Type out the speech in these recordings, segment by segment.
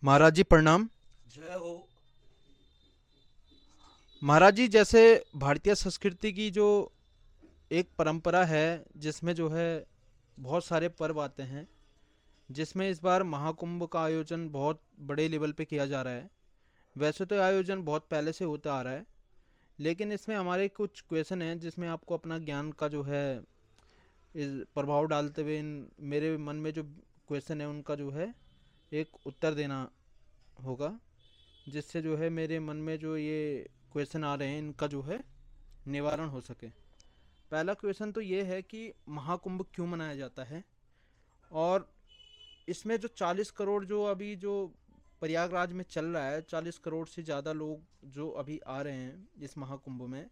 महाराज जी प्रणाम। जय हो। महाराज जी, जैसे भारतीय संस्कृति की जो एक परंपरा है, जिसमें जो है बहुत सारे पर्व आते हैं, जिसमें इस बार महाकुंभ का आयोजन बहुत बड़े लेवल पे किया जा रहा है। वैसे तो ये आयोजन बहुत पहले से होता आ रहा है, लेकिन इसमें हमारे कुछ क्वेश्चन हैं जिसमें आपको अपना ज्ञान का जो है इस प्रभाव डालते हुए मेरे मन में जो क्वेश्चन है उनका जो है एक उत्तर देना होगा, जिससे जो है मेरे मन में जो ये क्वेश्चन आ रहे हैं इनका जो है निवारण हो सके। पहला क्वेश्चन तो ये है कि महाकुंभ क्यों मनाया जाता है, और इसमें जो 40 करोड़ जो अभी जो प्रयागराज में चल रहा है, 40 करोड़ से ज़्यादा लोग जो अभी आ रहे हैं इस महाकुंभ में,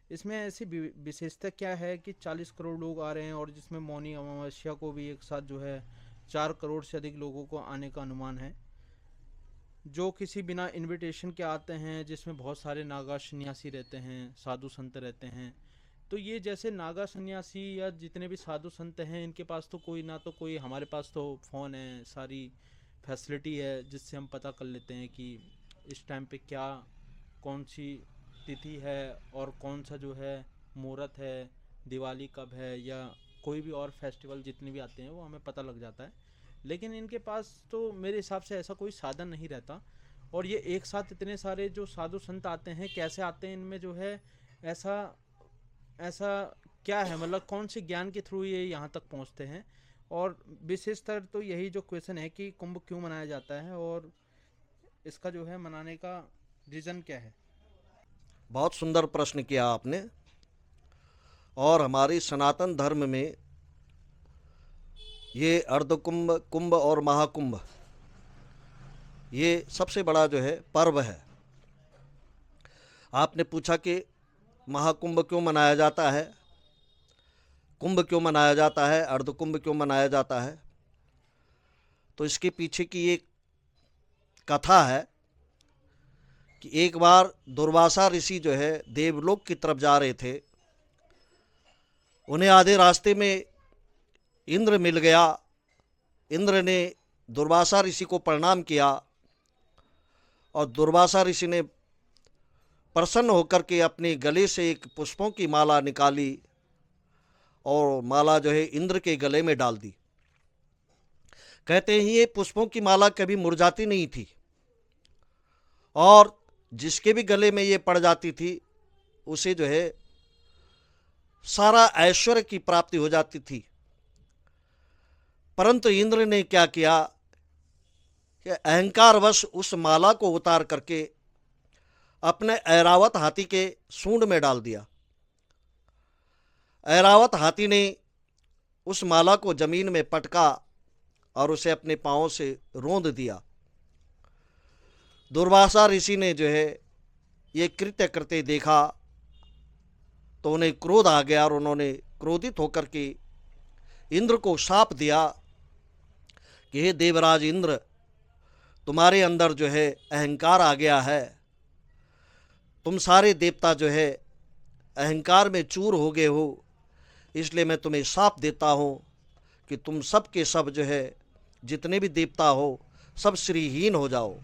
इसमें ऐसी विशेषता क्या है कि 40 करोड़ लोग आ रहे हैं, और जिसमें मौनी अमावस्या को भी एक साथ जो है 4 करोड़ से अधिक लोगों को आने का अनुमान है, जो किसी बिना इनविटेशन के आते हैं, जिसमें बहुत सारे नागा सन्यासी रहते हैं, साधु संत रहते हैं। तो ये जैसे नागा सन्यासी या जितने भी साधु संत हैं, इनके पास तो कोई ना, तो कोई हमारे पास तो फ़ोन है, सारी फैसिलिटी है, जिससे हम पता कर लेते हैं कि इस टाइम पे क्या, कौन सी तिथि है, और कौन सा जो है मुहूर्त है, दिवाली कब है, या कोई भी और फेस्टिवल जितने भी आते हैं वो हमें पता लग जाता है। लेकिन इनके पास तो मेरे हिसाब से ऐसा कोई साधन नहीं रहता। और ये एक साथ इतने सारे जो साधु संत आते हैं, कैसे आते हैं, इनमें जो है ऐसा ऐसा क्या है, मतलब कौन से ज्ञान के थ्रू ये यहाँ तक पहुँचते हैं। और विशेषतर तो यही जो क्वेश्चन है कि कुंभ क्यों मनाया जाता है, और इसका जो है मनाने का रीज़न क्या है। बहुत सुंदर प्रश्न किया आपने। और हमारी सनातन धर्म में ये अर्धकुंभ, कुंभ और महाकुंभ, ये सबसे बड़ा जो है पर्व है। आपने पूछा कि महाकुंभ क्यों मनाया जाता है, कुंभ क्यों मनाया जाता है, अर्धकुंभ क्यों मनाया जाता है। तो इसके पीछे की एक कथा है कि एक बार दुर्वासा ऋषि जो है देवलोक की तरफ जा रहे थे। उन्हें आधे रास्ते में इंद्र मिल गया। इंद्र ने दुर्वासा ऋषि को प्रणाम किया, और दुर्वासा ऋषि ने प्रसन्न होकर के अपने गले से एक पुष्पों की माला निकाली, और माला जो है इंद्र के गले में डाल दी। कहते हैं ये पुष्पों की माला कभी मुरझाती नहीं थी, और जिसके भी गले में ये पड़ जाती थी उसे जो है सारा ऐश्वर्य की प्राप्ति हो जाती थी। परंतु इंद्र ने क्या किया कि अहंकारवश उस माला को उतार करके अपने ऐरावत हाथी के सूंड में डाल दिया। ऐरावत हाथी ने उस माला को जमीन में पटका और उसे अपने पांवों से रोंद दिया। दुर्वासा ऋषि ने जो है ये कृत्य करते देखा तो उन्हें क्रोध आ गया, और उन्होंने क्रोधित होकर के इंद्र को शाप दिया कि हे देवराज इंद्र, तुम्हारे अंदर जो है अहंकार आ गया है। तुम सारे देवता जो है अहंकार में चूर हो गए हो, इसलिए मैं तुम्हें शाप देता हूँ कि तुम सब के सब जो है जितने भी देवता हो सब श्रीहीन हो जाओ।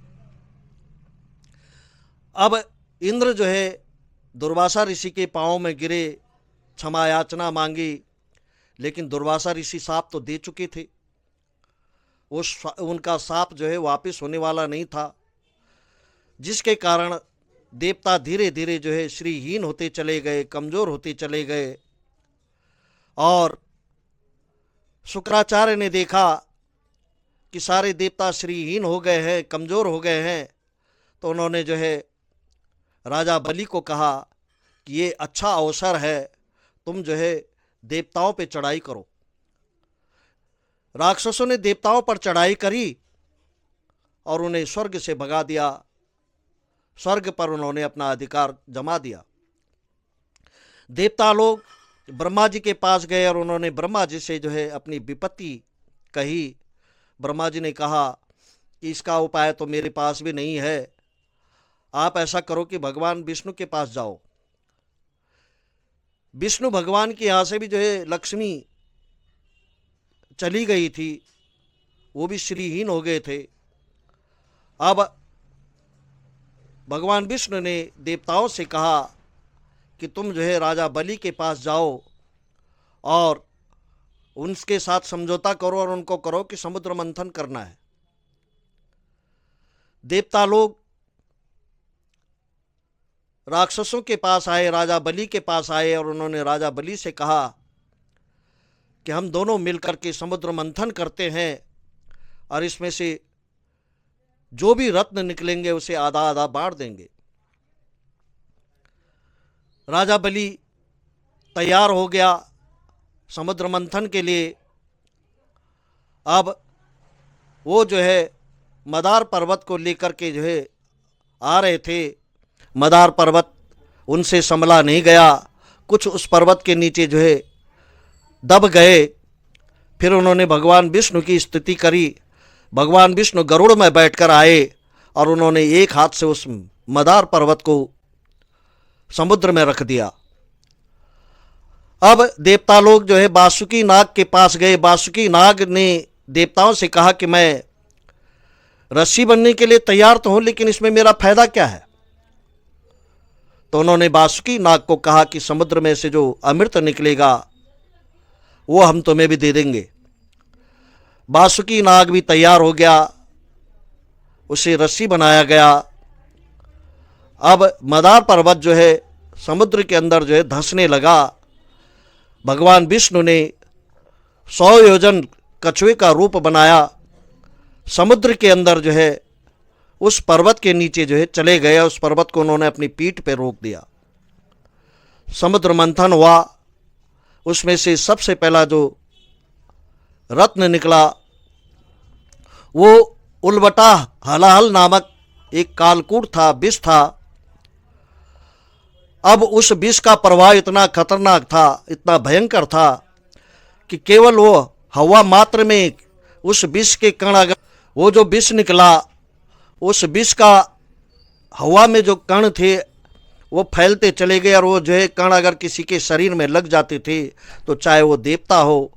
अब इंद्र जो है दुर्वासा ऋषि के पाँव में गिरे, क्षमा याचना मांगी, लेकिन दुर्वासा ऋषि शाप तो दे चुके थे। उनका शाप जो है वापस होने वाला नहीं था, जिसके कारण देवता धीरे धीरे जो है श्रीहीन होते चले गए, कमज़ोर होते चले गए। और शुक्राचार्य ने देखा कि सारे देवता श्रीहीन हो गए हैं, कमज़ोर हो गए हैं, तो उन्होंने जो है राजा बलि को कहा कि ये अच्छा अवसर है, तुम जो है देवताओं पे चढ़ाई करो। राक्षसों ने देवताओं पर चढ़ाई करी और उन्हें स्वर्ग से भगा दिया। स्वर्ग पर उन्होंने अपना अधिकार जमा दिया। देवता लोग ब्रह्मा जी के पास गए और उन्होंने ब्रह्मा जी से जो है अपनी विपत्ति कही। ब्रह्मा जी ने कहा कि इसका उपाय तो मेरे पास भी नहीं है, आप ऐसा करो कि भगवान विष्णु के पास जाओ। विष्णु भगवान के यहाँ से भी जो है लक्ष्मी चली गई थी, वो भी श्रीहीन हो गए थे। अब भगवान विष्णु ने देवताओं से कहा कि तुम जो है राजा बलि के पास जाओ और उनके साथ समझौता करो और उनको करो कि समुद्र मंथन करना है। देवता लोग राक्षसों के पास आए, राजा बलि के पास आए और उन्होंने राजा बलि से कहा कि हम दोनों मिलकर के समुद्र मंथन करते हैं और इसमें से जो भी रत्न निकलेंगे उसे आधा आधा बांट देंगे। राजा बलि तैयार हो गया समुद्र मंथन के लिए। अब वो जो है मदार पर्वत को लेकर के जो है आ रहे थे। मदार पर्वत उनसे संभला नहीं गया, कुछ उस पर्वत के नीचे जो है दब गए। फिर उन्होंने भगवान विष्णु की स्तुति करी। भगवान विष्णु गरुड़ में बैठकर आए और उन्होंने एक हाथ से उस मदार पर्वत को समुद्र में रख दिया। अब देवता लोग जो है वासुकी नाग के पास गए। वासुकी नाग ने देवताओं से कहा कि मैं रस्सी बनने के लिए तैयार तो हूं, लेकिन इसमें मेरा फायदा क्या है। तो उन्होंने वासुकी नाग को कहा कि समुद्र में से जो अमृत निकलेगा वो हम तुम्हें भी दे देंगे। वासुकी नाग भी तैयार हो गया, उसे रस्सी बनाया गया। अब मदार पर्वत जो है समुद्र के अंदर जो है धंसने लगा। भगवान विष्णु ने 100 योजन कछुए का रूप बनाया, समुद्र के अंदर जो है उस पर्वत के नीचे जो है चले गए। उस पर्वत को उन्होंने अपनी पीठ पर रोक दिया। समुद्र मंथन हुआ, उसमें से सबसे पहला जो रत्न निकला वो उलबटा हलाहल नामक एक कालकूट था, विष था। अब उस विष का प्रवाह इतना खतरनाक था, इतना भयंकर था कि केवल वो हवा मात्र में उस विष के कण, अगर वो जो विष निकला उस विष का हवा में जो कण थे वो फैलते चले गए और वो जो है कण अगर किसी के शरीर में लग जाते थे तो चाहे वो देवता हो,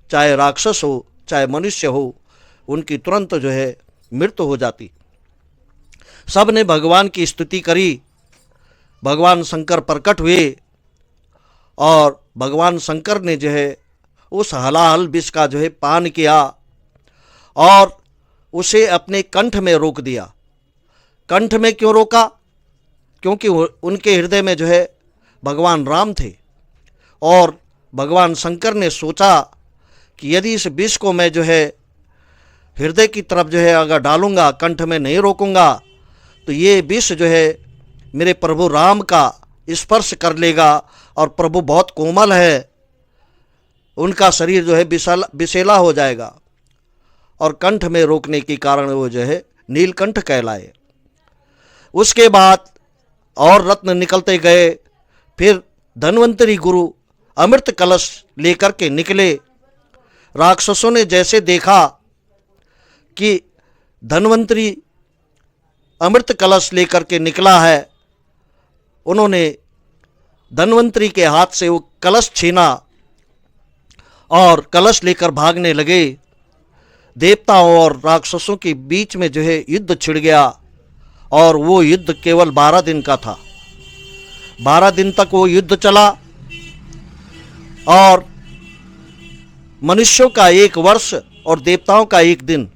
चाहे राक्षस हो, चाहे मनुष्य हो, उनकी तुरंत जो है मृत्यु हो जाती। सब ने भगवान की स्तुति करी। भगवान शंकर प्रकट हुए और भगवान शंकर ने जो है उस हलाहल विष का जो है पान किया और उसे अपने कंठ में रोक दिया। कंठ में क्यों रोका? क्योंकि उनके हृदय में जो है भगवान राम थे और भगवान शंकर ने सोचा कि यदि इस विष को मैं जो है हृदय की तरफ जो है अगर डालूंगा, कंठ में नहीं रोकूंगा, तो ये विष जो है मेरे प्रभु राम का स्पर्श कर लेगा और प्रभु बहुत कोमल है, उनका शरीर जो है विषैला हो जाएगा और कंठ में रोकने के कारण वो जो है नीलकंठ कहलाए। उसके बाद और रत्न निकलते गए। फिर धन्वंतरी गुरु अमृत कलश लेकर के निकले। राक्षसों ने जैसे देखा कि धन्वंतरी अमृत कलश लेकर के निकला है, उन्होंने धन्वंतरी के हाथ से वो कलश छीना और कलश लेकर भागने लगे। देवताओं और राक्षसों के बीच में जो है युद्ध छिड़ गया और वो युद्ध केवल 12 दिन का था। 12 दिन तक वो युद्ध चला और मनुष्यों का 1 वर्ष और देवताओं का 1 दिन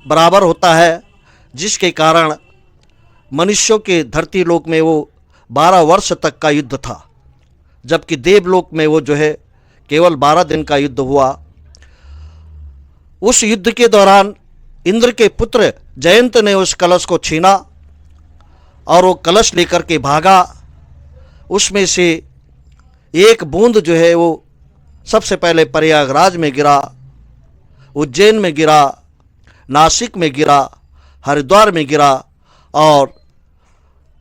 बराबर होता है, जिसके कारण मनुष्यों के धरती लोक में वो 12 वर्ष तक का युद्ध था, जबकि देवलोक में वो जो है केवल 12 दिन का युद्ध हुआ। उस युद्ध के दौरान इंद्र के पुत्र जयंत ने उस कलश को छीना और वो कलश लेकर के भागा। उसमें से एक बूंद जो है वो सबसे पहले प्रयागराज में गिरा, उज्जैन में गिरा, नासिक में गिरा, हरिद्वार में गिरा और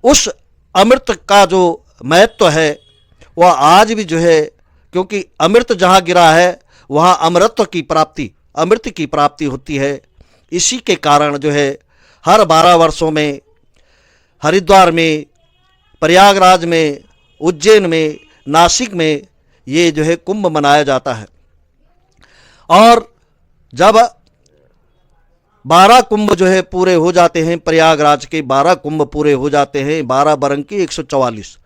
उस अमृत का जो महत्व है वह आज भी जो है, क्योंकि अमृत जहाँ गिरा है वहाँ अमृतत्व की प्राप्ति, अमृत की प्राप्ति होती है। इसी के कारण जो है हर 12 वर्षों में हरिद्वार में, प्रयागराज में, उज्जैन में, नासिक में ये जो है कुंभ मनाया जाता है। और जब 12 कुंभ जो है पूरे हो जाते हैं, प्रयागराज के 12 कुंभ पूरे हो जाते हैं, 12 बरंग की 144।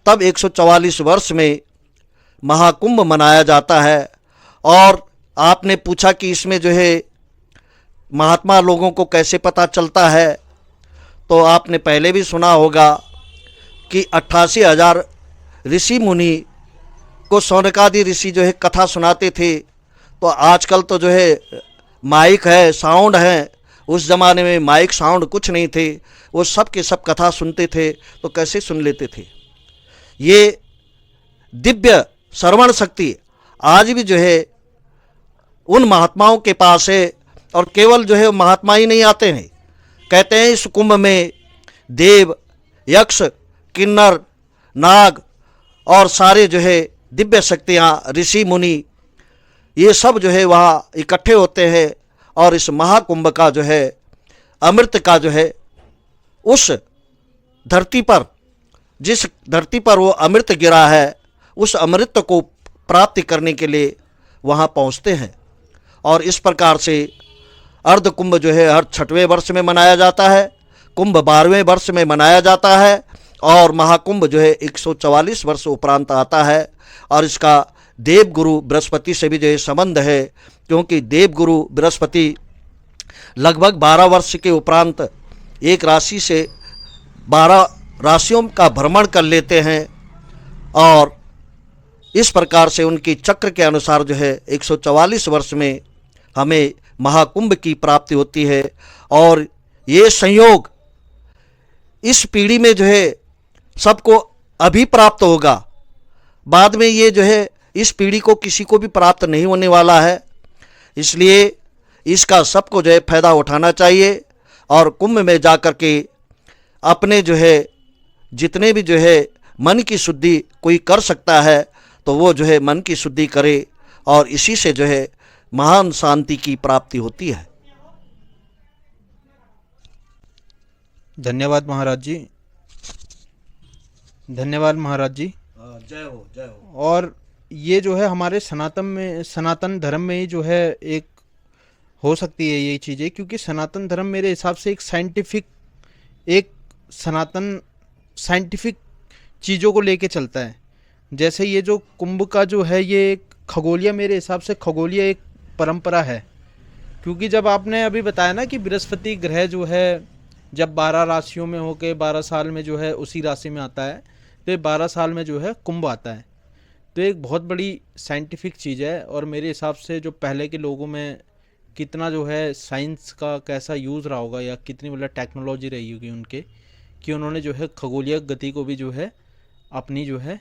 तब 144 वर्ष में महाकुंभ मनाया जाता है। और आपने पूछा कि इसमें जो है महात्मा लोगों को कैसे पता चलता है, तो आपने पहले भी सुना होगा कि 88,000 ऋषि मुनि को सौनकादि ऋषि जो है कथा सुनाते थे। तो आजकल तो जो है माइक है, साउंड है, उस ज़माने में माइक साउंड कुछ नहीं थे, वो सब के सब कथा सुनते थे, तो कैसे सुन लेते थे। ये दिव्य श्रवण शक्ति आज भी जो है उन महात्माओं के पास है। और केवल जो है महात्मा ही नहीं आते हैं, कहते हैं इस कुंभ में देव, यक्ष, किन्नर, नाग और सारे जो है दिव्य शक्तियाँ, ऋषि मुनि, ये सब जो है वहाँ इकट्ठे होते हैं। और इस महाकुंभ का जो है अमृत का जो है उस धरती पर, जिस धरती पर वो अमृत गिरा है, उस अमृत को प्राप्ति करने के लिए वहाँ पहुँचते हैं। और इस प्रकार से अर्ध कुंभ जो है हर 6वें वर्ष में मनाया जाता है, कुंभ 12वें वर्ष में मनाया जाता है, और महाकुंभ जो है 144 वर्ष उपरांत आता है। और इसका देवगुरु बृहस्पति से भी जो है संबंध है, क्योंकि देवगुरु बृहस्पति लगभग 12 वर्ष के उपरांत एक राशि से 12 राशियों का भ्रमण कर लेते हैं। और इस प्रकार से उनकी चक्र के अनुसार जो है 144 वर्ष में हमें महाकुंभ की प्राप्ति होती है। और ये संयोग इस पीढ़ी में जो है सबको अभी प्राप्त होगा, बाद में ये जो है इस पीढ़ी को किसी को भी प्राप्त नहीं होने वाला है। इसलिए इसका सबको जो है फ़ायदा उठाना चाहिए। और कुंभ में जा कर के अपने जो है जितने भी जो है मन की शुद्धि कोई कर सकता है, तो वो जो है मन की शुद्धि करे, और इसी से जो है महान शांति की प्राप्ति होती है। धन्यवाद महाराज जी, धन्यवाद महाराज जी। जय हो, जय हो। और ये जो है हमारे सनातन धर्म में ही जो है एक हो सकती है ये चीज़ें, क्योंकि सनातन धर्म मेरे हिसाब से एक सनातन साइंटिफिक चीज़ों को लेके चलता है। जैसे ये जो कुंभ का जो है ये एक खगोलीय, मेरे हिसाब से खगोलीय एक परंपरा है। क्योंकि जब आपने अभी बताया ना कि बृहस्पति ग्रह जो है जब 12 राशियों में होके 12 साल में जो है उसी राशि में आता है, तो ये 12 साल में जो है कुंभ आता है। तो एक बहुत बड़ी साइंटिफिक चीज़ है। और मेरे हिसाब से जो पहले के लोगों में कितना जो है साइंस का कैसा यूज़ रहा होगा, या कितनी मतलब टेक्नोलॉजी रही होगी उनके, कि उन्होंने जो है खगोलीय गति को भी जो है अपनी जो है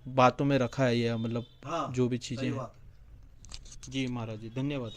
बातों में रखा है, या मतलब हाँ, जो भी चीज़ें सही हैं। बात। जी महाराज जी, धन्यवाद।